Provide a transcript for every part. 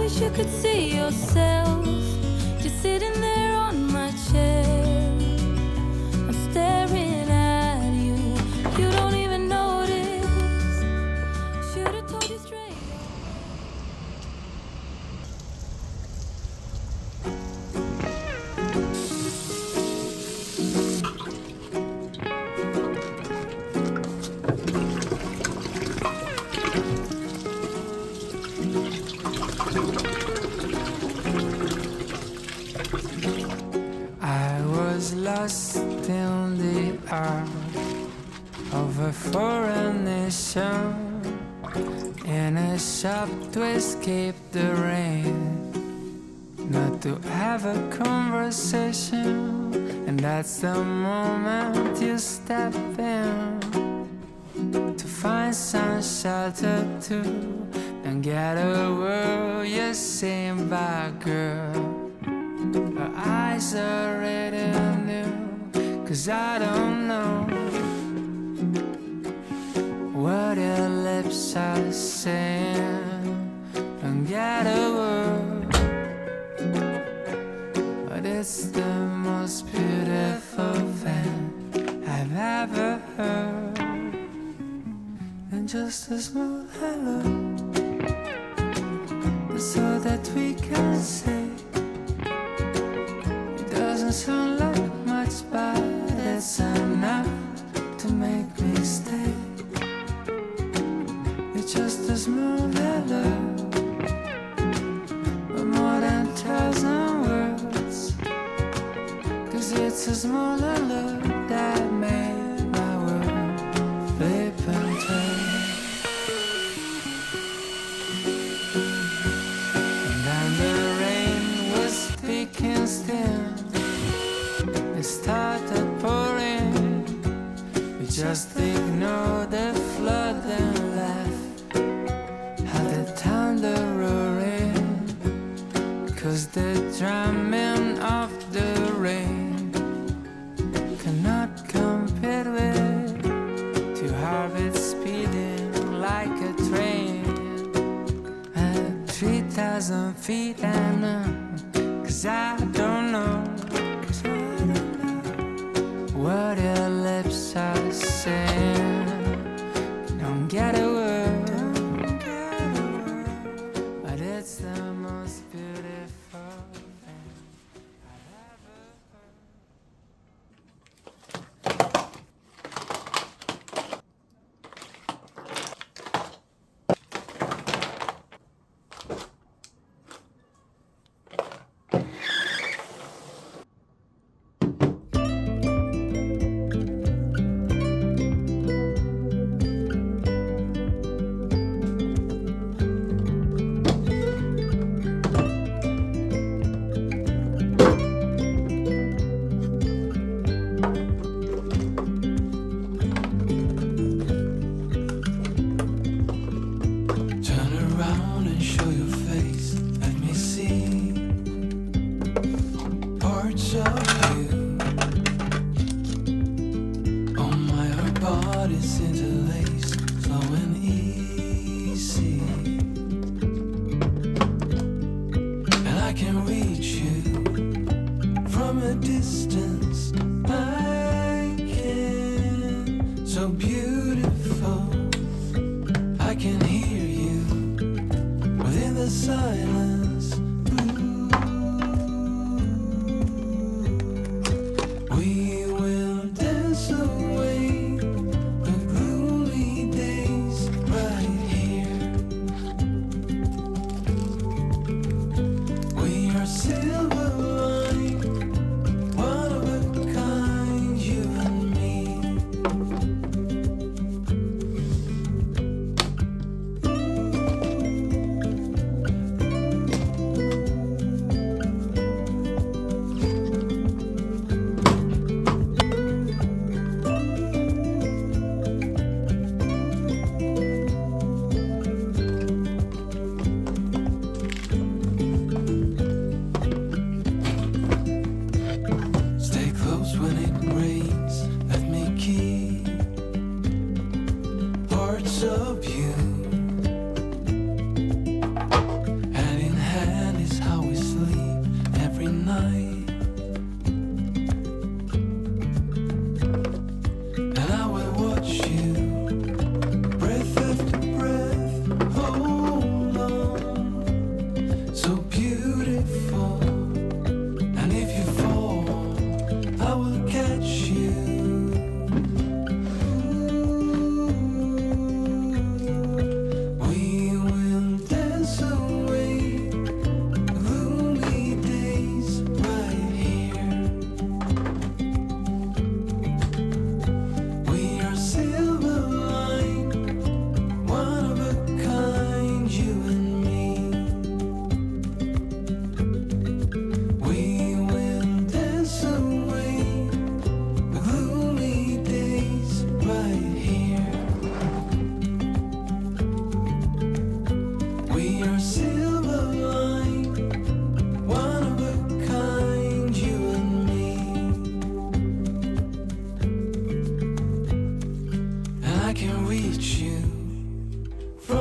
wish you could see yourself just sitting there on my chair. I'm staring at you, you don't even notice. Should've told you straight. Lost in the arms of a foreign nation, in a shop to escape the rain, not to have a conversation. And that's the moment you step in to find some shelter too. Don't get a word you're saying by girl. Her eyes are red and new, 'cause I don't know what your lips are saying. Don't get a word, but it's the most beautiful thing I've ever heard. And just a small hello, that's all that we can say. Doesn't sound like much, but it's enough to make me stay. It's just a small hello, but more than 1,000 words. 'Cause it's a small hello that made my world flip and turn. And then the rain was thick and still. It started pouring. We just ignored the flood and laughed at the thunder roaring. 'Cause the drumming of the rain cannot compete with two heartbeats speeding like a train at 3,000 feet and 'cause I don't know what your lips are saying. Don't get a word, but it's the most beautiful thing I've ever heard.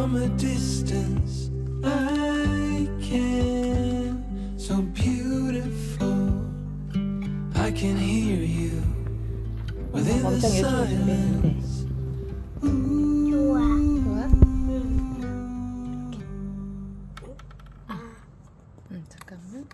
from a distance. I can, so beautiful. I can hear you within the 엄청 열심히 준비했는데. silence. 좋아. 잠깐만.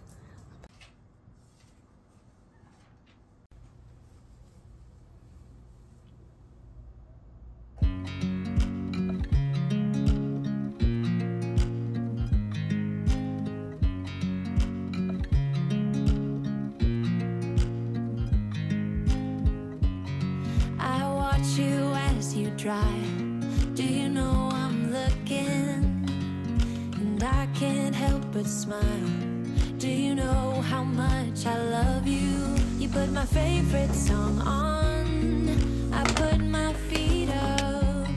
I watch you as you drive. Do you know I'm looking? And I can't help but smile. Do you know how much I love you? You put my favorite song on. I put my feet up,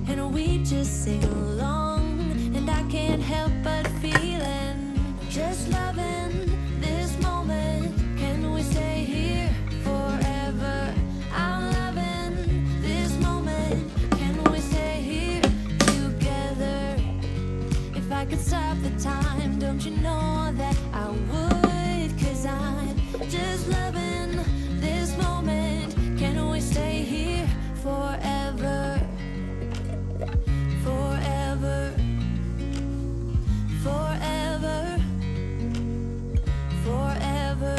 and we just sing along. And I can't help but feeling, just loving this moment. Can we stay here forever? I'm loving this moment. Can we stay here together? If I could stop the time, don't you know that I would? 'Cause I'm just loving this moment. Can we stay here forever? Forever. Forever. Forever.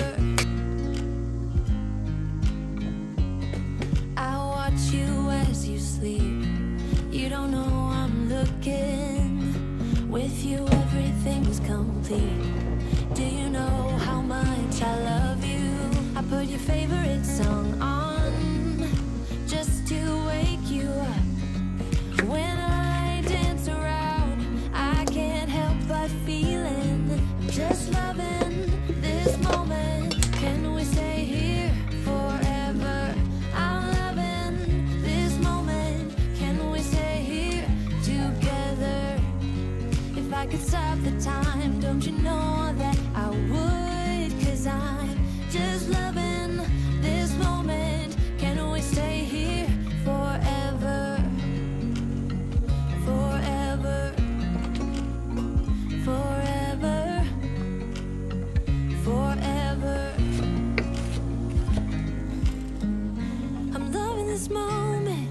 I watch you as you sleep. You don't know I'm looking. With you everything's complete. Do you know how much I love you? I put your favorite song on just to wake you up. When I dance around, I can't help but feeling, I'm just loving this moment. Can we stay here forever? I'm loving this moment. Can we stay here together? If I could stop the time, don't you know that I would? 'Cause I'm just loving this moment. Can we stay here forever? Forever. Forever. Forever. I'm loving this moment.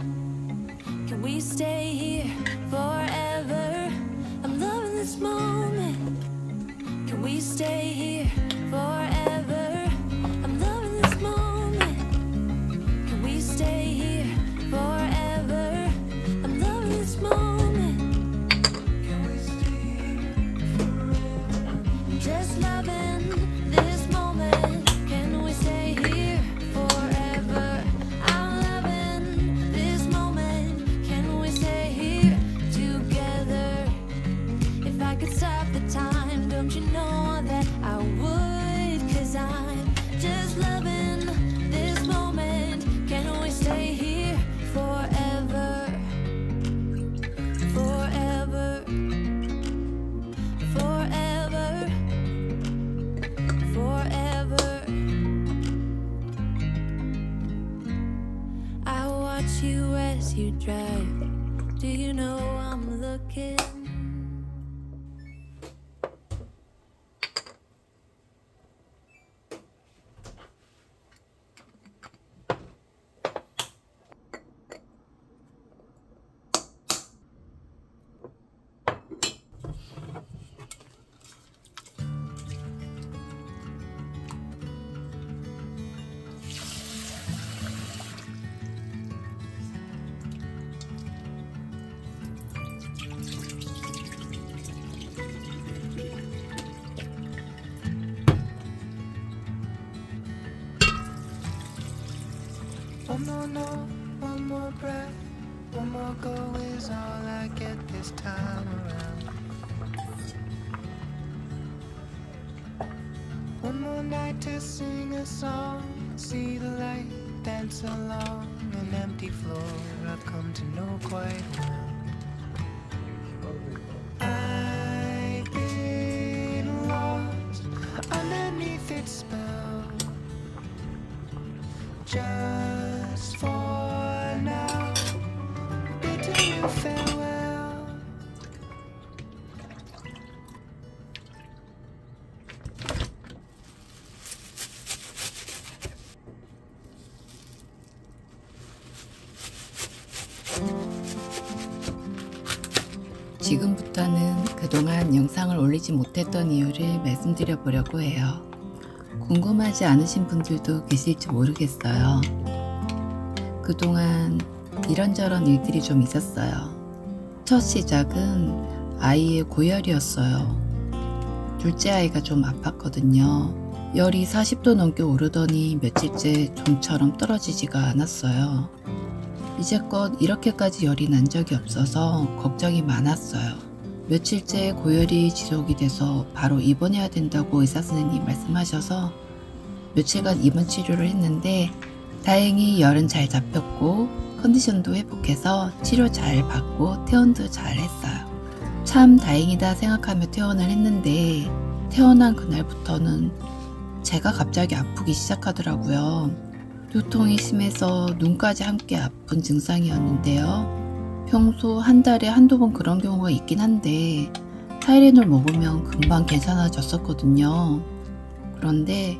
Can we stay here forever? I'm loving this moment. Can we stay here forever? I'm loving this moment. Can we stay here forever? I'm loving this moment. Can we stay here forever? Just loving this moment. Can we stay here forever? I'm loving this moment. Can we stay here together? If I could stop the time, don't you know that I would? 'Cause I'm just loving this moment. Can we stay here forever? Forever. Forever. Forever. I watch you as you drive. Do you know I'm looking? One more note, one more breath, one more go is all I get this time around. One more night to sing a song, see the light, dance along an empty floor I've come to know quite well. I've been lost underneath its spell, just for now, bidding you farewell. 지금부터는 그동안 영상을 올리지 못했던 이유를 말씀드려 보려고 해요. 궁금하지 않으신 분들도 계실지 모르겠어요. 그동안 이런저런 일들이 좀 있었어요. 첫 시작은 아이의 고열이었어요. 둘째 아이가 좀 아팠거든요. 열이 40도 넘게 오르더니 며칠째 좀처럼 떨어지지가 않았어요. 이제껏 이렇게까지 열이 난 적이 없어서 걱정이 많았어요. 며칠째 고열이 지속이 돼서 바로 입원해야 된다고 의사선생님이 말씀하셔서 며칠간 입원 치료를 했는데 다행히 열은 잘 잡혔고 컨디션도 회복해서 치료 잘 받고 퇴원도 잘 했어요. 참 다행이다 생각하며 퇴원을 했는데 퇴원한 그날부터는 제가 갑자기 아프기 시작하더라고요. 두통이 심해서 눈까지 함께 아픈 증상이었는데요. 평소 한 달에 한두 번 그런 경우가 있긴 한데 타이레놀 먹으면 금방 괜찮아졌었거든요. 그런데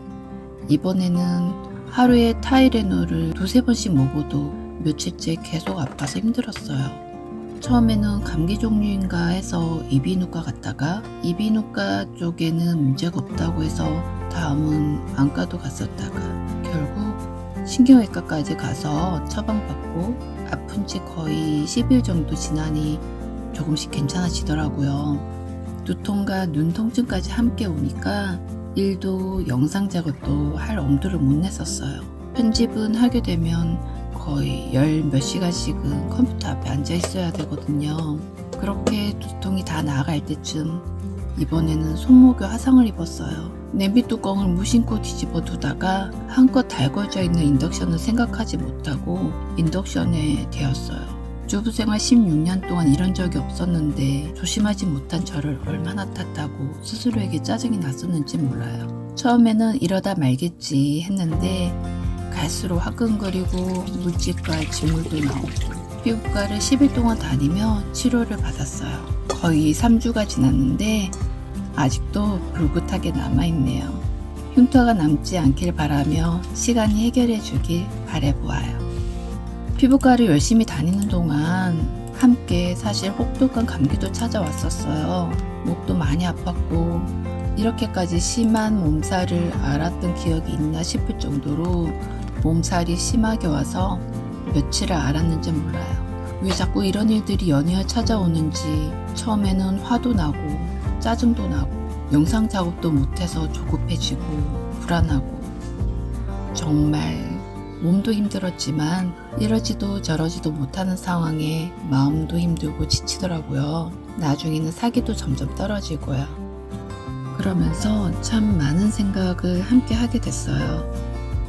이번에는 하루에 타이레놀을 두세 번씩 먹어도 며칠째 계속 아파서 힘들었어요. 처음에는 감기 종류인가 해서 이비인후과 갔다가 이비인후과 쪽에는 문제가 없다고 해서 다음은 안과도 갔었다가 결국 신경외과까지 가서 처방받고 아픈 지 거의 10일 정도 지나니 조금씩 괜찮아지더라고요. 두통과 눈 통증까지 함께 오니까 일도 영상 작업도 할 엄두를 못 냈었어요. 편집은 하게 되면 거의 열 몇 시간씩은 컴퓨터 앞에 앉아 있어야 되거든요. 그렇게 두통이 다 나아갈 때쯤 이번에는 손목에 화상을 입었어요. 냄비 뚜껑을 무심코 뒤집어 두다가 한껏 달궈져 있는 인덕션을 생각하지 못하고 인덕션에 대었어요. 주부생활 16년 동안 이런 적이 없었는데 조심하지 못한 저를 얼마나 탓하고 스스로에게 짜증이 났었는지 몰라요. 처음에는 이러다 말겠지 했는데 갈수록 화끈거리고 물집과 진물도 나오고 피부과를 10일 동안 다니며 치료를 받았어요. 거의 3주가 지났는데 아직도 불긋하게 남아있네요. 흉터가 남지 않길 바라며 시간이 해결해 주길 바라보아요. 피부과를 열심히 다니는 동안 함께 사실 혹독한 감기도 찾아왔었어요. 목도 많이 아팠고 이렇게까지 심한 몸살을 앓았던 기억이 있나 싶을 정도로 몸살이 심하게 와서 며칠을 앓았는지 몰라요. 왜 자꾸 이런 일들이 연이어 찾아오는지 처음에는 화도 나고 짜증도 나고 영상 작업도 못해서 조급해지고 불안하고 정말 몸도 힘들었지만 이러지도 저러지도 못하는 상황에 마음도 힘들고 지치더라고요. 나중에는 사기도 점점 떨어지고요. 그러면서 참 많은 생각을 함께 하게 됐어요.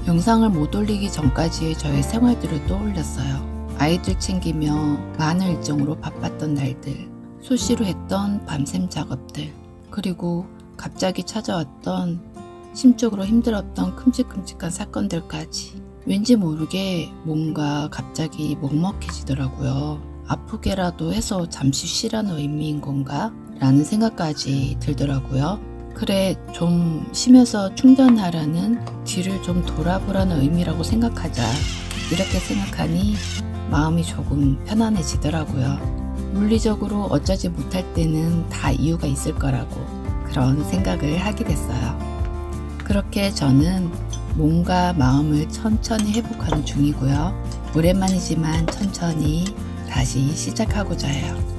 영상을 못 올리기 전까지의 저의 생활들을 떠올렸어요. 아이들 챙기며 많은 일정으로 바빴던 날들, 수시로 했던 밤샘 작업들, 그리고 갑자기 찾아왔던 심적으로 힘들었던 큼직큼직한 사건들까지 왠지 모르게 뭔가 갑자기 먹먹해지더라고요. 아프게라도 해서 잠시 쉬라는 의미인 건가? 라는 생각까지 들더라고요. 그래, 좀 쉬면서 충전하라는 뒤를 좀 돌아보라는 의미라고 생각하자. 이렇게 생각하니 마음이 조금 편안해지더라고요. 물리적으로 어쩌지 못할 때는 다 이유가 있을 거라고 그런 생각을 하게 됐어요. 그렇게 저는 몸과 마음을 천천히 회복하는 중이고요. 오랜만이지만 천천히 다시 시작하고자 해요.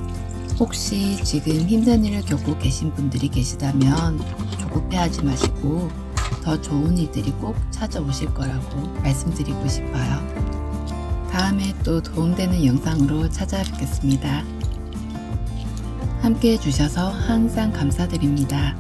혹시 지금 힘든 일을 겪고 계신 분들이 계시다면 조급해하지 마시고 더 좋은 일들이 꼭 찾아오실 거라고 말씀드리고 싶어요. 다음에 또 도움되는 영상으로 찾아뵙겠습니다. 함께 해주셔서 항상 감사드립니다.